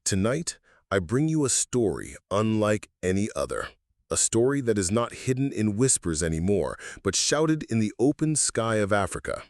Tonight, I bring you a story unlike any other. A story that is not hidden in whispers anymore, but shouted in the open sky of Africa.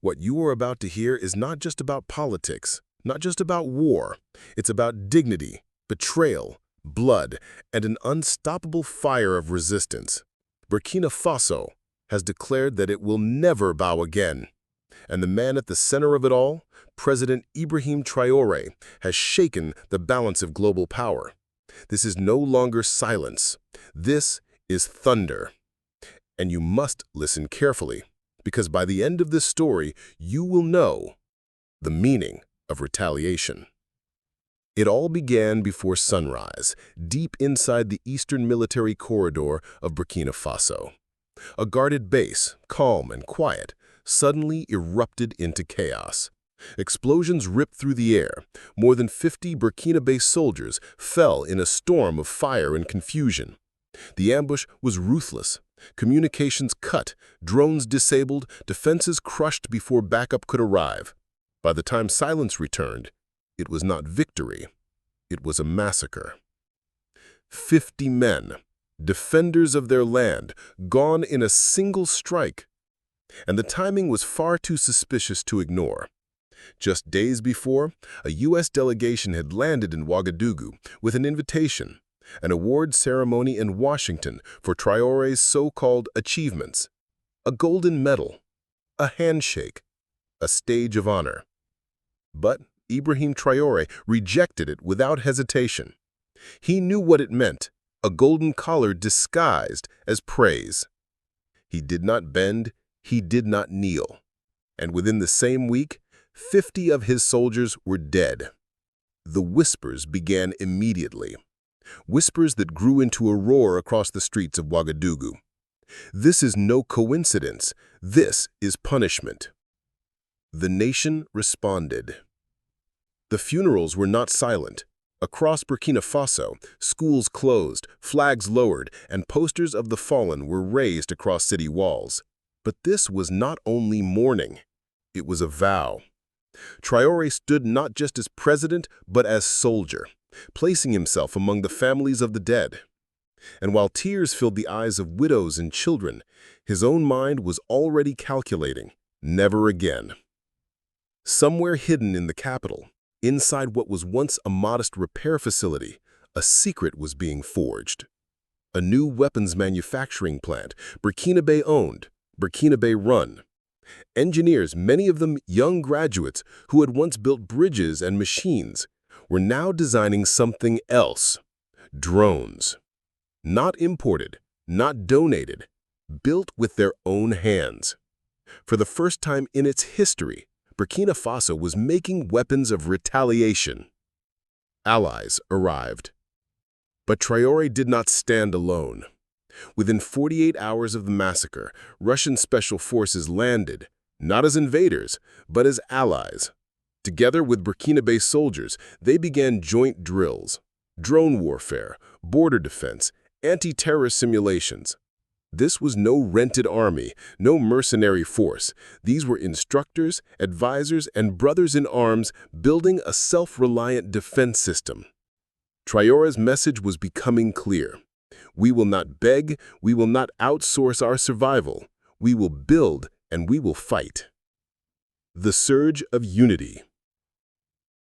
What you are about to hear is not just about politics, not just about war. It's about dignity, betrayal, blood, and an unstoppable fire of resistance. Burkina Faso has declared that it will never bow again. And the man at the center of it all, President Ibrahim Traoré, has shaken the balance of global power. This is no longer silence. This is thunder. And you must listen carefully, because by the end of this story, you will know the meaning of retaliation. It all began before sunrise, deep inside the eastern military corridor of Burkina Faso. A guarded base, calm and quiet, suddenly erupted into chaos. Explosions ripped through the air. More than 50 Burkina-based soldiers fell in a storm of fire and confusion. The ambush was ruthless. Communications cut, drones disabled, defenses crushed before backup could arrive. By the time silence returned, it was not victory. It was a massacre. 50 men, defenders of their land, gone in a single strike. And the timing was far too suspicious to ignore. Just days before, a U.S. delegation had landed in Ouagadougou with an invitation, an award ceremony in Washington for Traoré's so-called achievements, a golden medal, a handshake, a stage of honor. But Ibrahim Traoré rejected it without hesitation. He knew what it meant, a golden collar disguised as praise. He did not bend, he did not kneel. And within the same week, 50 of his soldiers were dead. The whispers began immediately. Whispers that grew into a roar across the streets of Ouagadougou. This is no coincidence. This is punishment. The nation responded. The funerals were not silent. Across Burkina Faso, schools closed, flags lowered, and posters of the fallen were raised across city walls. But this was not only mourning. It was a vow. Traoré stood not just as president, but as soldier, placing himself among the families of the dead. And while tears filled the eyes of widows and children, his own mind was already calculating, never again. Somewhere hidden in the capital, inside what was once a modest repair facility, a secret was being forged. A new weapons manufacturing plant, Burkina owned, Burkina run. Engineers, many of them young graduates who had once built bridges and machines, were now designing something else. Drones. Not imported, not donated, built with their own hands. For the first time in its history, Burkina Faso was making weapons of retaliation. Allies arrived. But Traoré did not stand alone. Within 48 hours of the massacre, Russian special forces landed, not as invaders, but as allies. Together with Burkina-based soldiers, they began joint drills, drone warfare, border defense, anti-terrorist simulations. This was no rented army, no mercenary force. These were instructors, advisors, and brothers in arms building a self-reliant defense system. Traoré's message was becoming clear. We will not beg, we will not outsource our survival. We will build and we will fight. The surge of unity.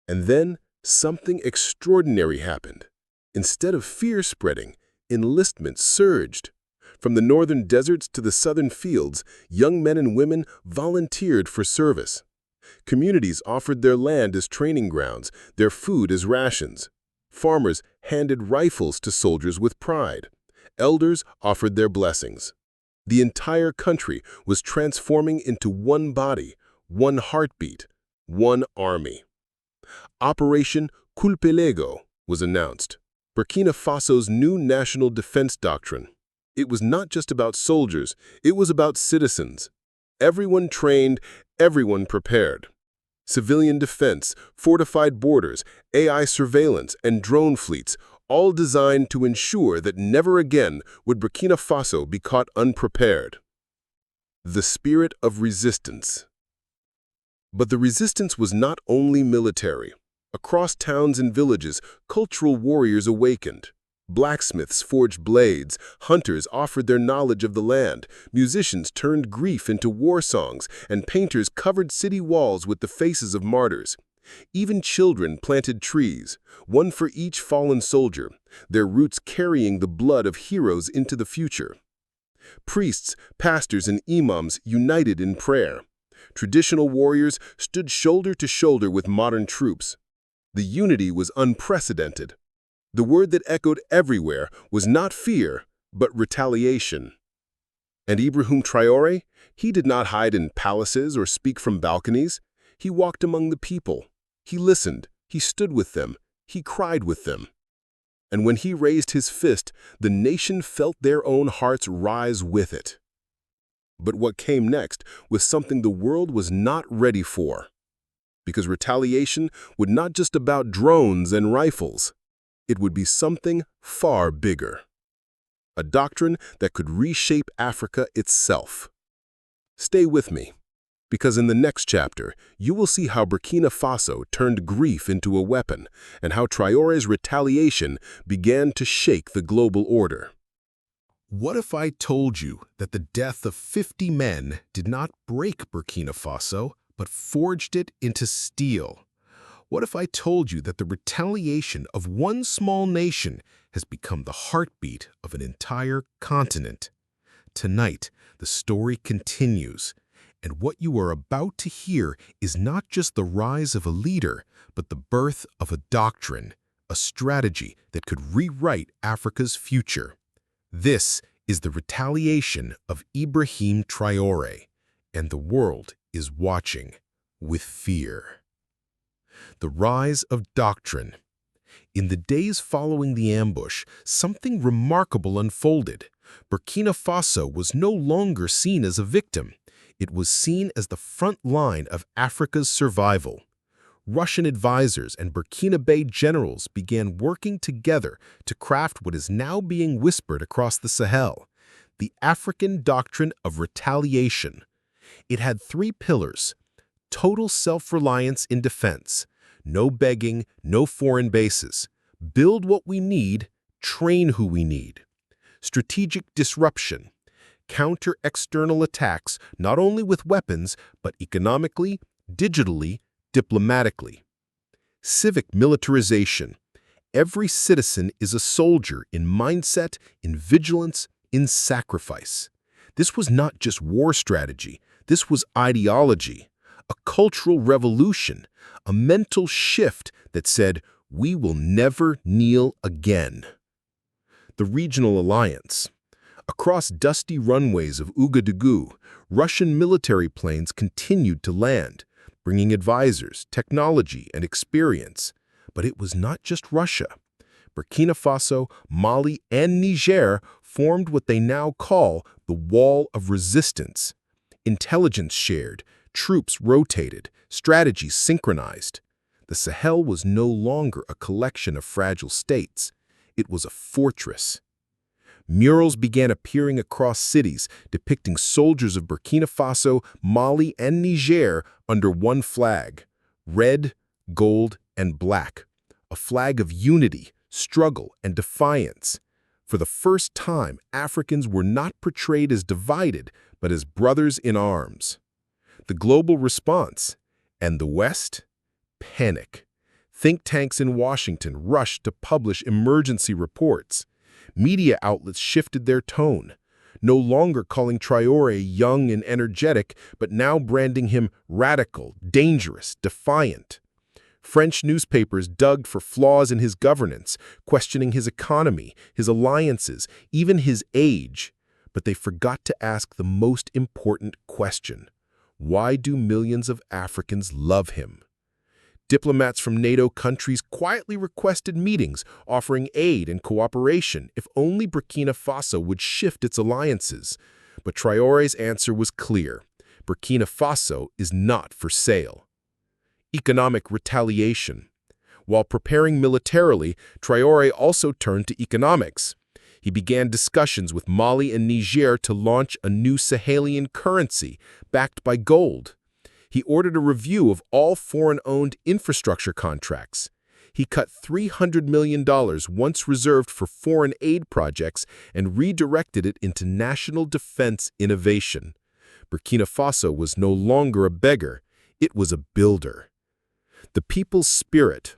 And then something extraordinary happened. Instead of fear spreading, enlistment surged. From the northern deserts to the southern fields, young men and women volunteered for service. Communities offered their land as training grounds, their food as rations. Farmers handed rifles to soldiers with pride. Elders offered their blessings. The entire country was transforming into one body, one heartbeat, one army. Operation Culpelego was announced, Burkina Faso's new national defense doctrine. It was not just about soldiers, it was about citizens. Everyone trained, everyone prepared. Civilian defense, fortified borders, AI surveillance, and drone fleets, all designed to ensure that never again would Burkina Faso be caught unprepared. The spirit of resistance. But the resistance was not only military. Across towns and villages, cultural warriors awakened. Blacksmiths forged blades, hunters offered their knowledge of the land, musicians turned grief into war songs, and painters covered city walls with the faces of martyrs. Even children planted trees, one for each fallen soldier, their roots carrying the blood of heroes into the future. Priests, pastors, and imams united in prayer. Traditional warriors stood shoulder to shoulder with modern troops. The unity was unprecedented. The word that echoed everywhere was not fear, but retaliation. And Ibrahim Traoré, he did not hide in palaces or speak from balconies. He walked among the people. He listened. He stood with them. He cried with them. And when he raised his fist, the nation felt their own hearts rise with it. But what came next was something the world was not ready for. Because retaliation would not just about drones and rifles. It would be something far bigger. A doctrine that could reshape Africa itself. Stay with me, because in the next chapter, you will see how Burkina Faso turned grief into a weapon and how Traoré's retaliation began to shake the global order. What if I told you that the death of 50 men did not break Burkina Faso, but forged it into steel? What if I told you that the retaliation of one small nation has become the heartbeat of an entire continent? Tonight, the story continues, and what you are about to hear is not just the rise of a leader, but the birth of a doctrine, a strategy that could rewrite Africa's future. This is the retaliation of Ibrahim Traoré, and the world is watching with fear. The rise of doctrine. In the days following the ambush, something remarkable unfolded. Burkina Faso was no longer seen as a victim. It was seen as the front line of Africa's survival. Russian advisors and Burkinabe generals began working together to craft what is now being whispered across the Sahel, the African doctrine of retaliation. It had 3 pillars: total self-reliance in defense, no begging, no foreign bases, build what we need, train who we need. Strategic disruption, counter external attacks not only with weapons, but economically, digitally, diplomatically. Civic militarization. Every citizen is a soldier in mindset, in vigilance, in sacrifice. This was not just war strategy, this was ideology, a cultural revolution, a mental shift that said, we will never kneel again. The regional alliance. Across dusty runways of Ouagadougou, Russian military planes continued to land, bringing advisors, technology, and experience. But it was not just Russia. Burkina Faso, Mali, and Niger formed what they now call the Wall of Resistance. Intelligence shared, troops rotated, strategies synchronized. The Sahel was no longer a collection of fragile states. It was a fortress. Murals began appearing across cities, depicting soldiers of Burkina Faso, Mali, and Niger under one flag: red, gold, and black. A flag of unity, struggle, and defiance. For the first time, Africans were not portrayed as divided, but as brothers in arms. The global response. And the West? Panic. Think tanks in Washington rushed to publish emergency reports. Media outlets shifted their tone, no longer calling Traoré young and energetic, but now branding him radical, dangerous, defiant. French newspapers dug for flaws in his governance, questioning his economy, his alliances, even his age. But they forgot to ask the most important question: why do millions of Africans love him? Diplomats from NATO countries quietly requested meetings, offering aid and cooperation if only Burkina Faso would shift its alliances. But Traoré's answer was clear: Burkina Faso is not for sale. Economic retaliation. While preparing militarily, Traoré also turned to economics. He began discussions with Mali and Niger to launch a new Sahelian currency, backed by gold. He ordered a review of all foreign-owned infrastructure contracts. He cut $300 million once reserved for foreign aid projects and redirected it into national defense innovation. Burkina Faso was no longer a beggar, it was a builder. The people's spirit.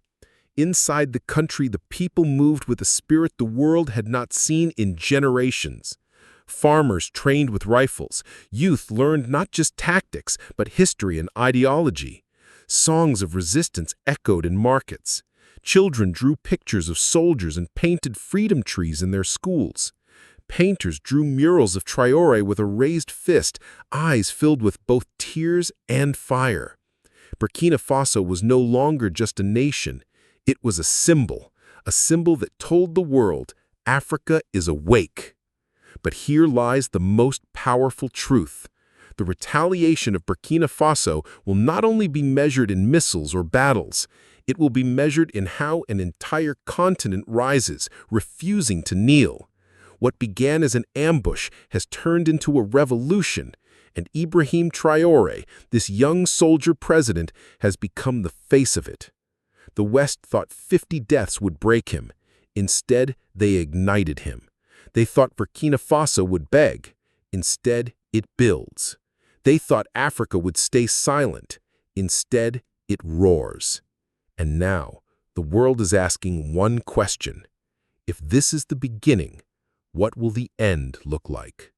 Inside the country, the people moved with a spirit the world had not seen in generations. Farmers trained with rifles. Youth learned not just tactics, but history and ideology. Songs of resistance echoed in markets. Children drew pictures of soldiers and painted freedom trees in their schools. Painters drew murals of Traore with a raised fist, eyes filled with both tears and fire. Burkina Faso was no longer just a nation. It was a symbol that told the world, Africa is awake. But here lies the most powerful truth. The retaliation of Burkina Faso will not only be measured in missiles or battles, it will be measured in how an entire continent rises, refusing to kneel. What began as an ambush has turned into a revolution, and Ibrahim Traoré, this young soldier president, has become the face of it. The West thought 50 deaths would break him. Instead, they ignited him. They thought Burkina Faso would beg. Instead, it builds. They thought Africa would stay silent. Instead, it roars. And now, the world is asking one question. If this is the beginning, what will the end look like?